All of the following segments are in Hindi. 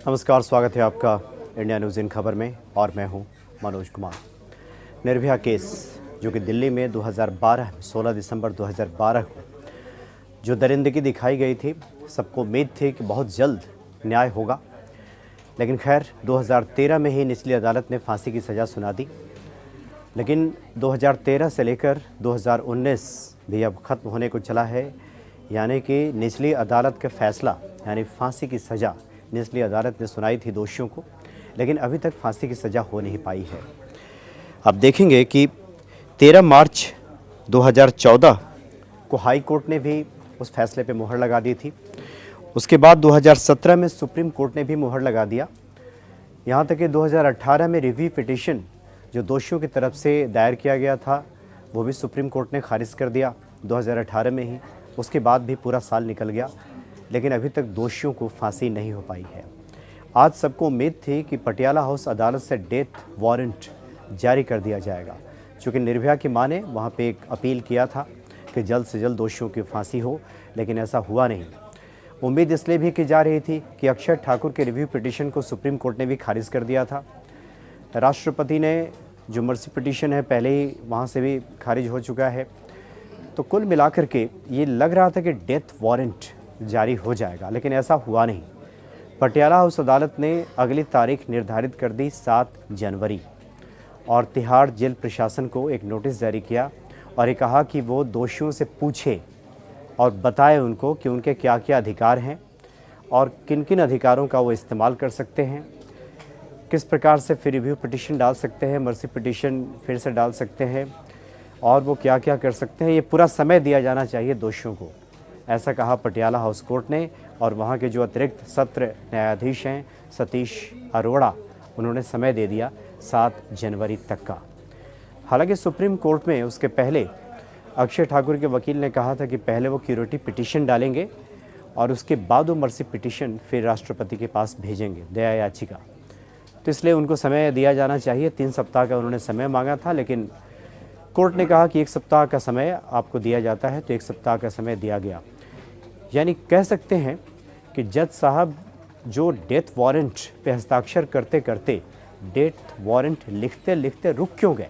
नमस्कार, स्वागत है आपका इंडिया न्यूज़ इन खबर में और मैं हूं मनोज कुमार। निर्भया केस जो कि दिल्ली में 2012 16 दिसंबर 2012 को जो दरिंदगी दिखाई गई थी, सबको उम्मीद थी कि बहुत जल्द न्याय होगा, लेकिन खैर 2013 में ही निचली अदालत ने फांसी की सज़ा सुना दी। लेकिन 2013 से लेकर 2019 भी अब ख़त्म होने को चला है, यानी कि निचली अदालत का फैसला यानी फांसी की सज़ा निचली अदालत ने सुनाई थी दोषियों को, लेकिन अभी तक फांसी की सज़ा हो नहीं पाई है। अब देखेंगे कि 13 मार्च 2014 को हाई कोर्ट ने भी उस फैसले पे मुहर लगा दी थी। उसके बाद 2017 में सुप्रीम कोर्ट ने भी मुहर लगा दिया। यहाँ तक कि 2018 में रिव्यू पिटीशन जो दोषियों की तरफ से दायर किया गया था, वो भी सुप्रीम कोर्ट ने खारिज कर दिया 2018 में ही। उसके बाद भी पूरा साल निकल गया, लेकिन अभी तक दोषियों को फांसी नहीं हो पाई है। आज सबको उम्मीद थी कि पटियाला हाउस अदालत से डेथ वारंट जारी कर दिया जाएगा, क्योंकि निर्भया की मां ने वहाँ पे एक अपील किया था कि जल्द से जल्द दोषियों की फांसी हो, लेकिन ऐसा हुआ नहीं। उम्मीद इसलिए भी की जा रही थी कि अक्षय ठाकुर के रिव्यू पिटीशन को सुप्रीम कोर्ट ने भी खारिज कर दिया था। राष्ट्रपति ने जो मर्सी पिटीशन है पहले ही वहाँ से भी खारिज हो चुका है। तो कुल मिलाकर के ये लग रहा था कि डेथ वारंट जारी हो जाएगा, लेकिन ऐसा हुआ नहीं। पटियाला हाउस अदालत ने अगली तारीख निर्धारित कर दी 7 जनवरी और तिहाड़ जेल प्रशासन को एक नोटिस जारी किया और ये कहा कि वो दोषियों से पूछे और बताए उनको कि उनके क्या क्या अधिकार हैं और किन किन अधिकारों का वो इस्तेमाल कर सकते हैं, किस प्रकार से फिर रिव्यू पिटीशन डाल सकते हैं, मर्सी पिटीशन फिर से डाल सकते हैं और वो क्या क्या कर सकते हैं। ये पूरा समय दिया जाना चाहिए दोषियों को, ऐसा कहा पटियाला हाउस कोर्ट ने। और वहाँ के जो अतिरिक्त सत्र न्यायाधीश हैं सतीश अरोड़ा, उन्होंने समय दे दिया 7 जनवरी तक का। हालांकि सुप्रीम कोर्ट में उसके पहले अक्षय ठाकुर के वकील ने कहा था कि पहले वो क्यूरेटिव पिटीशन डालेंगे और उसके बाद वो मर्सी पिटीशन फिर राष्ट्रपति के पास भेजेंगे, दया याचिका। तो इसलिए उनको समय दिया जाना चाहिए। 3 सप्ताह का उन्होंने समय मांगा था, लेकिन कोर्ट ने कहा कि 1 सप्ताह का समय आपको दिया जाता है, तो 1 सप्ताह का समय दिया गया। यानी कह सकते हैं कि जज साहब जो डेथ वारंट पे हस्ताक्षर करते करते डेथ वारंट लिखते लिखते रुक क्यों गए।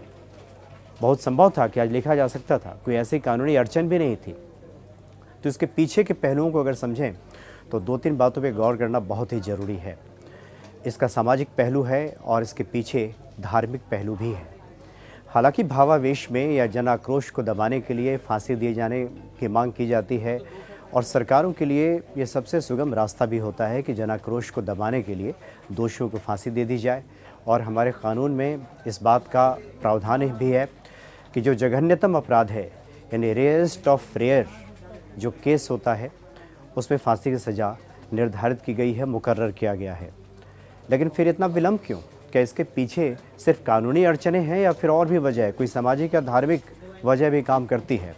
बहुत संभव था कि आज लिखा जा सकता था, कोई ऐसी कानूनी अड़चन भी नहीं थी। तो इसके पीछे के पहलुओं को अगर समझें तो 2-3 बातों पे गौर करना बहुत ही ज़रूरी है। इसका सामाजिक पहलू है और इसके पीछे धार्मिक पहलू भी है। हालांकि भावावेश में या जन आक्रोश को दबाने के लिए फांसी दिए जाने की मांग की जाती है और सरकारों के लिए ये सबसे सुगम रास्ता भी होता है कि जन आक्रोश को दबाने के लिए दोषियों को फांसी दे दी जाए। और हमारे कानून में इस बात का प्रावधान भी है कि जो जघन्यतम अपराध है यानी रेयरेस्ट ऑफ रेयर जो केस होता है, उसमें फांसी की सज़ा निर्धारित की गई है, मुकर्रर किया गया है। लेकिन फिर इतना विलम्ब क्यों? क्या इसके पीछे सिर्फ कानूनी अड़चनें हैं या फिर और भी वजह है, कोई सामाजिक या धार्मिक वजह भी काम करती है?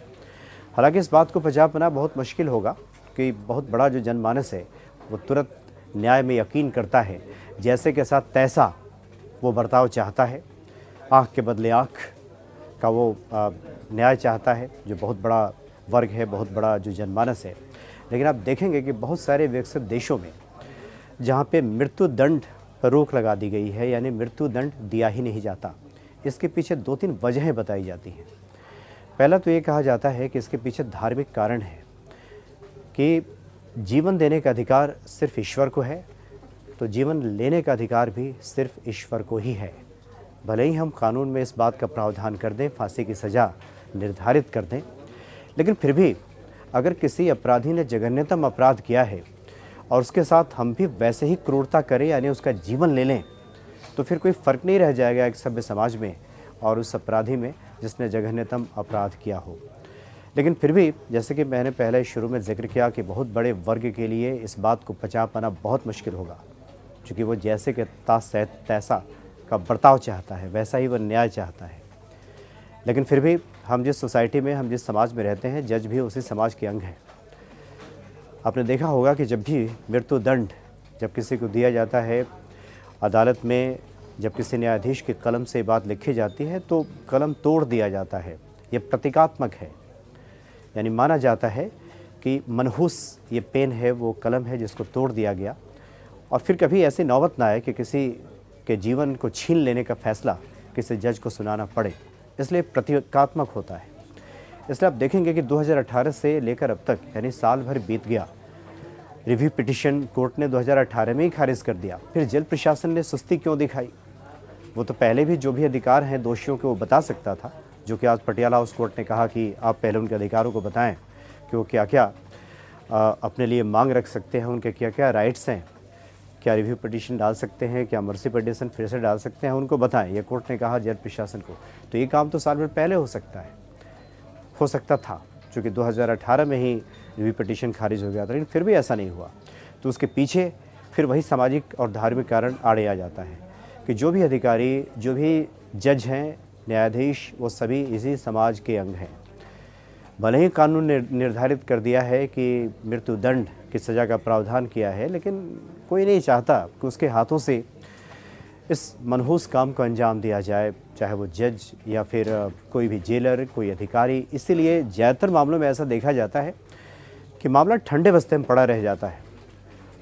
हालांकि इस बात को पचा पाना बहुत मुश्किल होगा कि बहुत बड़ा जो जनमानस है वो तुरंत न्याय में यकीन करता है, जैसे के साथ तैसा वो बर्ताव चाहता है। आँख के बदले आँख का वो न्याय चाहता है, जो बहुत बड़ा वर्ग है, बहुत बड़ा जो जनमानस है। लेकिन आप देखेंगे कि बहुत सारे विकसित देशों में जहाँ पे मृत्यु दंड पर रोक लगा दी गई है, यानी मृत्यु दंड दिया ही नहीं जाता, इसके पीछे 2-3 वजहें बताई जाती हैं। पहला तो ये कहा जाता है कि इसके पीछे धार्मिक कारण है कि जीवन देने का अधिकार सिर्फ ईश्वर को है, तो जीवन लेने का अधिकार भी सिर्फ ईश्वर को ही है। भले ही हम कानून में इस बात का प्रावधान कर दें, फांसी की सज़ा निर्धारित कर दें, लेकिन फिर भी अगर किसी अपराधी ने जघन्यतम अपराध किया है और उसके साथ हम भी वैसे ही क्रूरता करें यानी उसका जीवन ले लें, तो फिर कोई फ़र्क नहीं रह जाएगा एक सभ्य समाज में और उस अपराधी में जिसने जघन्यतम अपराध किया हो। लेकिन फिर भी जैसे कि मैंने पहले शुरू में जिक्र किया कि बहुत बड़े वर्ग के लिए इस बात को पचा पाना बहुत मुश्किल होगा, क्योंकि वो जैसे कि तैसा का बर्ताव चाहता है, वैसा ही वो न्याय चाहता है। लेकिन फिर भी हम जिस सोसाइटी में, हम जिस समाज में रहते हैं, जज भी उसी समाज के अंग हैं। आपने देखा होगा कि जब भी मृत्यु दंड जब किसी को दिया जाता है अदालत में, जब किसी न्यायाधीश की कलम से बात लिखी जाती है तो कलम तोड़ दिया जाता है। ये प्रतीकात्मक है, यानी माना जाता है कि मनहूस ये पेन है, वो कलम है जिसको तोड़ दिया गया और फिर कभी ऐसी नौबत ना आए कि किसी के जीवन को छीन लेने का फैसला किसी जज को सुनाना पड़े, इसलिए प्रतीकात्मक होता है। इसलिए आप देखेंगे कि 2018 से लेकर अब तक यानी साल भर बीत गया, रिव्यू पिटीशन कोर्ट ने 2018 में ही खारिज कर दिया। फिर जेल प्रशासन ने सुस्ती क्यों दिखाई? वो तो पहले भी जो भी अधिकार हैं दोषियों के वो बता सकता था, जो कि आज पटियाला हाउस कोर्ट ने कहा कि आप पहले उनके अधिकारों को बताएं कि वो क्या क्या अपने लिए मांग रख सकते हैं, उनके क्या क्या राइट्स हैं, क्या रिव्यू पिटीशन डाल सकते हैं, क्या मर्सी पिटीशन फिर से डाल सकते हैं, उनको बताएं। ये कोर्ट ने कहा जेल प्रशासन को। तो ये काम तो साल भर पहले हो सकता था, चूँकि 2018 में ही रिव्यू पिटीशन खारिज हो गया था, लेकिन फिर भी ऐसा नहीं हुआ। तो उसके पीछे फिर वही सामाजिक और धार्मिक कारण आड़े आ जाता है कि जो भी अधिकारी, जो भी जज हैं, न्यायाधीश, वो सभी इसी समाज के अंग हैं। भले ही कानून ने निर्धारित कर दिया है कि मृत्युदंड की सज़ा का प्रावधान किया है, लेकिन कोई नहीं चाहता कि उसके हाथों से इस मनहूस काम को अंजाम दिया जाए, चाहे वो जज या फिर कोई भी जेलर, कोई अधिकारी। इसीलिए ज़्यादातर मामलों में ऐसा देखा जाता है कि मामला ठंडे बस्ते में पड़ा रह जाता है,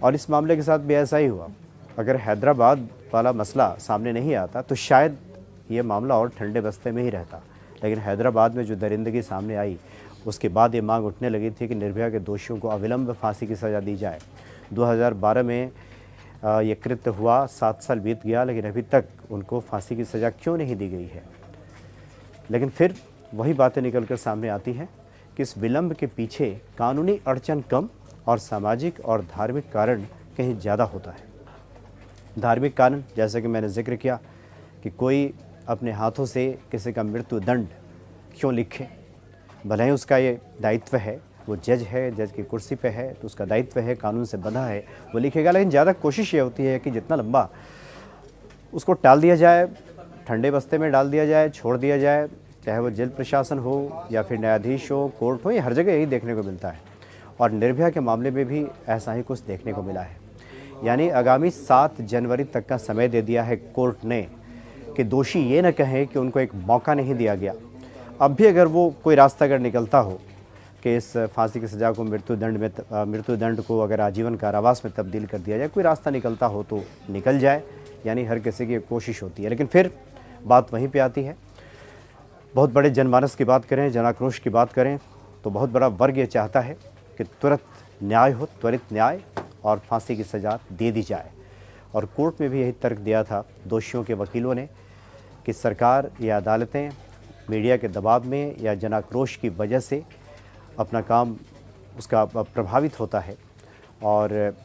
और इस मामले के साथ भी ऐसा ही हुआ। अगर हैदराबाद वाला मसला सामने नहीं आता तो शायद ये मामला और ठंडे बस्ते में ही रहता, लेकिन हैदराबाद में जो दरिंदगी सामने आई, उसके बाद ये मांग उठने लगी थी कि निर्भया के दोषियों को अविलंब फांसी की सज़ा दी जाए। 2012 में ये कृत्य हुआ, 7 साल बीत गया, लेकिन अभी तक उनको फांसी की सज़ा क्यों नहीं दी गई है? लेकिन फिर वही बातें निकल कर सामने आती हैं कि इस विलंब के पीछे कानूनी अड़चन कम और सामाजिक और धार्मिक कारण कहीं ज़्यादा होता है। धार्मिक कारण, जैसा कि मैंने जिक्र किया कि कोई अपने हाथों से किसी का मृत्यु दंड क्यों लिखे? भले ही उसका ये दायित्व है, वो जज है, जज की कुर्सी पे है, तो उसका दायित्व है, कानून से बंधा है, वो लिखेगा। लेकिन ज़्यादा कोशिश ये होती है कि जितना लंबा उसको टाल दिया जाए, ठंडे बस्ते में डाल दिया जाए, छोड़ दिया जाए, चाहे वो जेल प्रशासन हो या फिर न्यायाधीश हो, कोर्ट हो, ये हर जगह यही देखने को मिलता है। और निर्भया के मामले में भी ऐसा ही कुछ देखने को मिला है। यानी आगामी 7 जनवरी तक का समय दे दिया है कोर्ट ने कि दोषी ये न कहें कि उनको एक मौका नहीं दिया गया। अब भी अगर वो कोई रास्ता अगर निकलता हो कि इस फांसी की सज़ा को मृत्युदंड को अगर आजीवन कारावास में तब्दील कर दिया जाए, कोई रास्ता निकलता हो तो निकल जाए, यानी हर किसी की कोशिश होती है। लेकिन फिर बात वहीं पे आती है, बहुत बड़े जनमानस की बात करें, जनाक्रोश की बात करें, तो बहुत बड़ा वर्ग ये चाहता है कि तुरंत न्याय हो, त्वरित न्याय, और फांसी की सज़ा दे दी जाए। और कोर्ट में भी यही तर्क दिया था दोषियों के वकीलों ने कि सरकार या अदालतें मीडिया के दबाव में या जनाक्रोश की वजह से अपना काम उसका प्रभावित होता है, और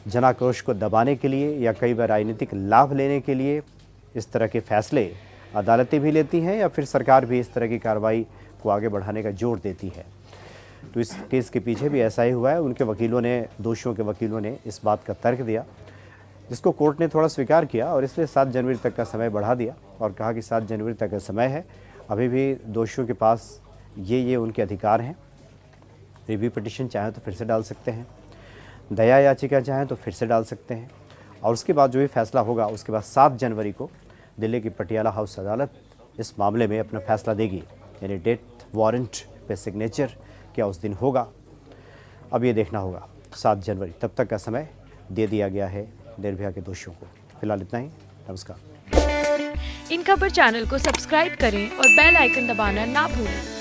जनाक्रोश को दबाने के लिए या कई बार राजनीतिक लाभ लेने के लिए इस तरह के फैसले अदालतें भी लेती हैं, या फिर सरकार भी इस तरह की कार्रवाई को आगे बढ़ाने का जोर देती है। तो इस केस के पीछे भी ऐसा ही हुआ है। उनके वकीलों ने, दोषियों के वकीलों ने इस बात का तर्क दिया, जिसको कोर्ट ने थोड़ा स्वीकार किया, और इसलिए 7 जनवरी तक का समय बढ़ा दिया और कहा कि 7 जनवरी तक का समय है, अभी भी दोषियों के पास ये उनके अधिकार हैं। रिव्यू पिटीशन चाहें तो फिर से डाल सकते हैं, दया याचिका चाहें तो फिर से डाल सकते हैं, और उसके बाद जो भी फैसला होगा उसके बाद 7 जनवरी को दिल्ली की पटियाला हाउस अदालत इस मामले में अपना फैसला देगी। यानी डेथ वारंट पे सिग्नेचर क्या उस दिन होगा, अब ये देखना होगा। 7 जनवरी तब तक का समय दे दिया गया है निर्भया के दोषियों को। फिलहाल इतना ही, नमस्कार। इन खबर चैनल को सब्सक्राइब करें और बेल आइकन दबाना ना भूलें।